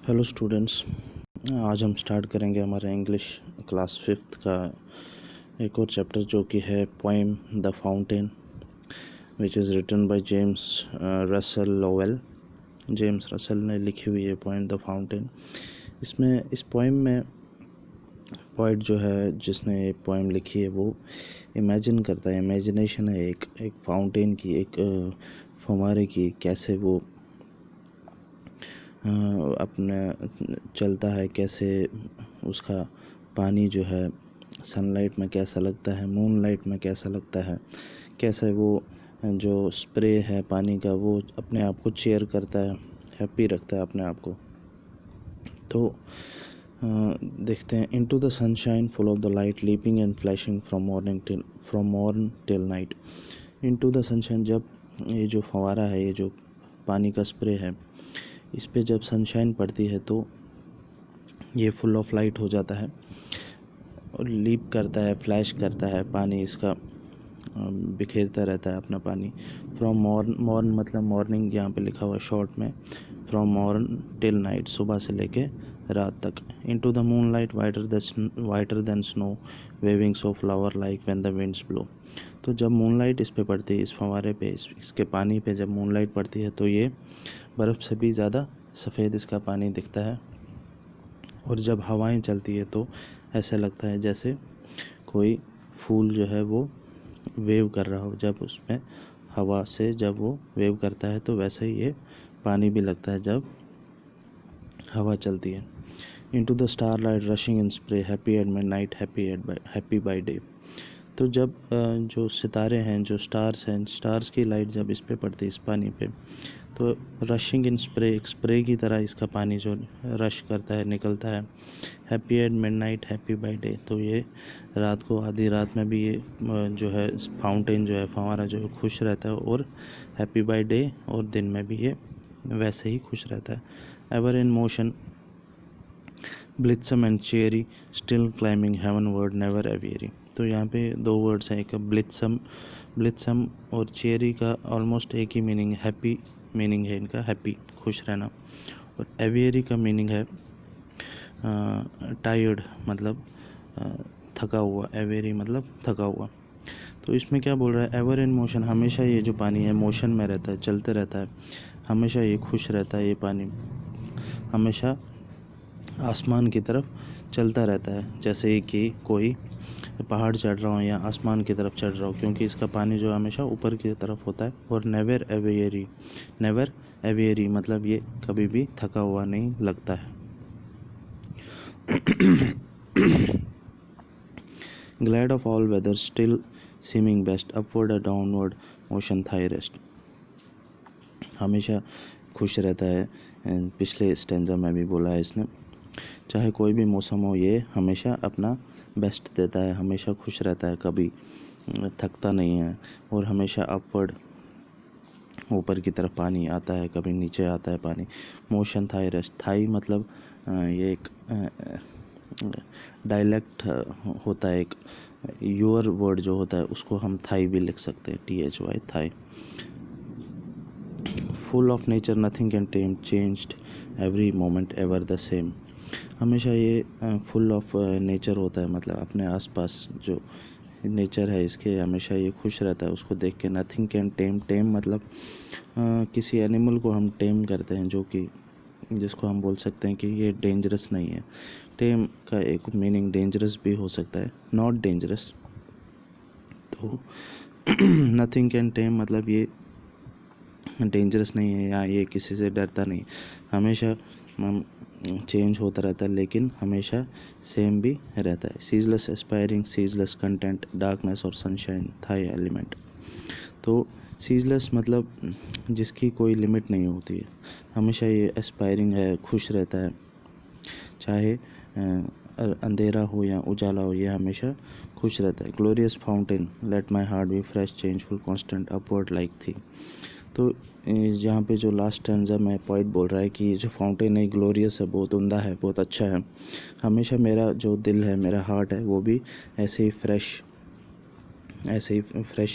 Hello students, आज हम start करेंगे हमारा इंग्लिश क्लास 5th का एक और चैप्टर जो कि है poem the fountain which is written by James Russell Lowell. James Russell ने लिखी हुई है पोएम द फाउंटेन। इस पोएम में पोइट जो है जिसने ये पोएम लिखी है वो इमेजिन करता है, इमेजिनेशन है एक फाउंटेन की, एक फव्वारे की, कैसे वो अपने चलता है, कैसे उसका पानी जो है सनलाइट में कैसा लगता है, मूनलाइट में कैसा लगता है, कैसे वो जो स्प्रे है पानी का वो अपने आप को चेयर करता है, हैप्पी रखता है अपने आप को। तो देखते हैं। Into the sunshine full of the light leaping and flashing from morn till night. Into the sunshine, जब ये जो फव्वारा है, ये जो पानी का स्प्रे है, इस पे जब सनशाइन पड़ती है तो ये फुल ऑफ लाइट हो जाता है और लीप करता है, फ्लैश करता है, पानी इसका बिखेरता रहता है अपना पानी। फ्रॉम मॉर्न मतलब मॉर्निंग, यहाँ पे लिखा हुआ है शॉर्ट में, फ्रॉम मॉर्न टिल नाइट, सुबह से लेके रात तक। Into the moon light whiter than snow waving so flower like when the winds blow. तो जब मूनलाइट इस पे पड़ती है, इस फव्वारे पे, इसके पानी पे जब मूनलाइट पड़ती है तो ये बर्फ़ से भी ज़्यादा सफ़ेद इसका पानी दिखता है। और जब हवाएं चलती है तो ऐसा लगता है जैसे कोई फूल जो है वो वेव कर रहा हो। जब उसमें हवा से जब वो वेव करता है तो वैसे ही ये पानी भी लगता है जब हवा चलती है। Into the star light rushing in spray happy at mid night happy by day. तो जब जो सितारे हैं, जो स्टार्स हैं, स्टार्स की लाइट जब इस पे पड़ती है, इस पानी पे, तो रशिंग इन स्प्रे, एक स्प्रे की तरह इसका पानी जो रश करता है, निकलता है। Happy at midnight happy by day, तो ये रात को, आधी रात में भी ये जो है फाउंटेन जो है, फव्वारा जो है, खुश रहता है। और हैप्पी बाय डे, और दिन में भी ये वैसे ही खुश रहता है। Ever in motion blithesome and cheery still climbing heavenward never aweary. तो यहाँ पे दो वर्ड्स हैं, एक ब्लिट्सम और चेरी का ऑलमोस्ट एक ही मीनिंग, हैप्पी मीनिंग है इनका, हैप्पी, खुश रहना। और एवियरी का मीनिंग है टायर्ड, मतलब थका हुआ। एवेरी मतलब थका हुआ। तो इसमें क्या बोल रहा है, एवर इन मोशन, हमेशा ये जो पानी है मोशन में रहता है, चलते रहता है, हमेशा ये खुश रहता है। ये पानी हमेशा आसमान की तरफ चलता रहता है, जैसे कि कोई पहाड़ चढ़ रहा हो या आसमान की तरफ चढ़ रहा हो, क्योंकि इसका पानी जो हमेशा ऊपर की तरफ होता है। और नेवर एवियरी मतलब ये कभी भी थका हुआ नहीं लगता है। Glad of all weather still seeming best upward और डाउनवर्ड मोशन थाई रेस्ट। हमेशा खुश रहता है, पिछले स्टेंजा में भी बोला है इसने, चाहे कोई भी मौसम हो ये हमेशा अपना बेस्ट देता है, हमेशा खुश रहता है, कभी थकता नहीं है। और हमेशा अपवर्ड, ऊपर की तरफ पानी आता है, कभी नीचे आता है पानी। मोशन थाई रेस्ट, थाई मतलब ये एक डायलेक्ट होता है, एक योर वर्ड जो होता है उसको हम थाई भी लिख सकते हैं, THY, thy. Full of nature nothing can tame changed every moment ever the same. हमेशा ये फुल ऑफ नेचर होता है, मतलब अपने आसपास जो नेचर है इसके हमेशा ये खुश रहता है, उसको देख के। नथिंग कैन टेम मतलब किसी एनिमल को हम टेम करते हैं, जो कि जिसको हम बोल सकते हैं कि ये डेंजरस नहीं है। टेम का एक मीनिंग डेंजरस भी हो सकता है, नॉट डेंजरस। तो नथिंग कैन टेम मतलब ये डेंजरस नहीं है या ये किसी से डरता नहीं, हमेशा चेंज होता रहता है लेकिन हमेशा सेम भी रहता है। Ceaseless aspiring, ceaseless content, darkness और सनशाइन थाई एलिमेंट। तो सीजलेस मतलब जिसकी कोई लिमिट नहीं होती है, हमेशा ये एस्पायरिंग है, खुश रहता है, चाहे अंधेरा हो या उजाला हो, ये हमेशा खुश रहता है। Glorious fountain let my heart be fresh changeful constant upward like thee. तो यहाँ पे जो लास्ट स्टैंजा में पॉइंट बोल रहा है कि ये जो फाउंटेन है ग्लोरियस है, बहुत उम्दा है, बहुत अच्छा है, हमेशा मेरा जो दिल है, मेरा हार्ट है, वो भी ऐसे ही फ्रेश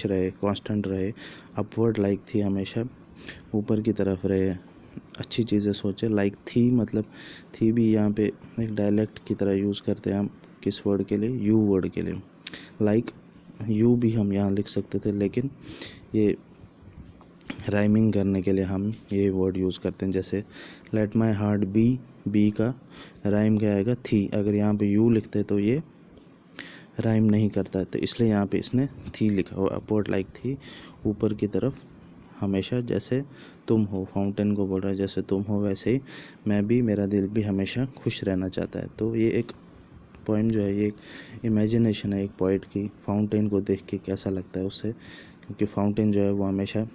रहे, कांस्टेंट रहे, अपवर्ड लाइक थी, हमेशा ऊपर की तरफ रहे, अच्छी चीज़ें सोचें। लाइक थी, मतलब थी भी यहाँ पे एक डायलेक्ट की तरह यूज़ करते हैं हम किस वर्ड के लिए, यू वर्ड के लिए। लाइक यू भी हम यहाँ लिख सकते थे, लेकिन ये राइमिंग करने के लिए हम ये वर्ड यूज़ करते हैं। जैसे लेट माई हार्ट बी का राइम क्या आएगा, थी। अगर यहाँ पे यू लिखते तो ये राइम नहीं करता, तो इसलिए यहाँ पे इसने थी लिखा हो। अपवर्ड लाइक थी, ऊपर की तरफ हमेशा, जैसे तुम हो। फाउंटेन को बोल रहा है जैसे तुम हो वैसे ही मैं भी, मेरा दिल भी हमेशा खुश रहना चाहता है। तो ये एक पोइम जो है, ये एक इमेजिनेशन है एक पोइट की। फाउंटेन को देख के कैसा लगता है उसे, क्योंकि फाउंटेन जो है वो हमेशा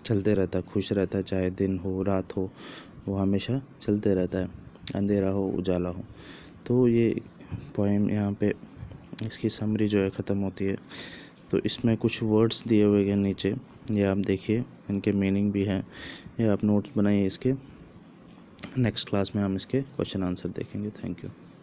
चलते रहता है, खुश रहता है, चाहे दिन हो रात हो, वो हमेशा चलते रहता है, अंधेरा हो उजाला हो। तो ये पोइम यहाँ पे इसकी समरी जो है ख़त्म होती है। तो इसमें कुछ वर्ड्स दिए हुए हैं नीचे, ये आप देखिए, इनके मीनिंग भी हैं, ये आप नोट्स बनाइए इसके। नेक्स्ट क्लास में हम इसके क्वेश्चन आंसर देखेंगे। Thank you.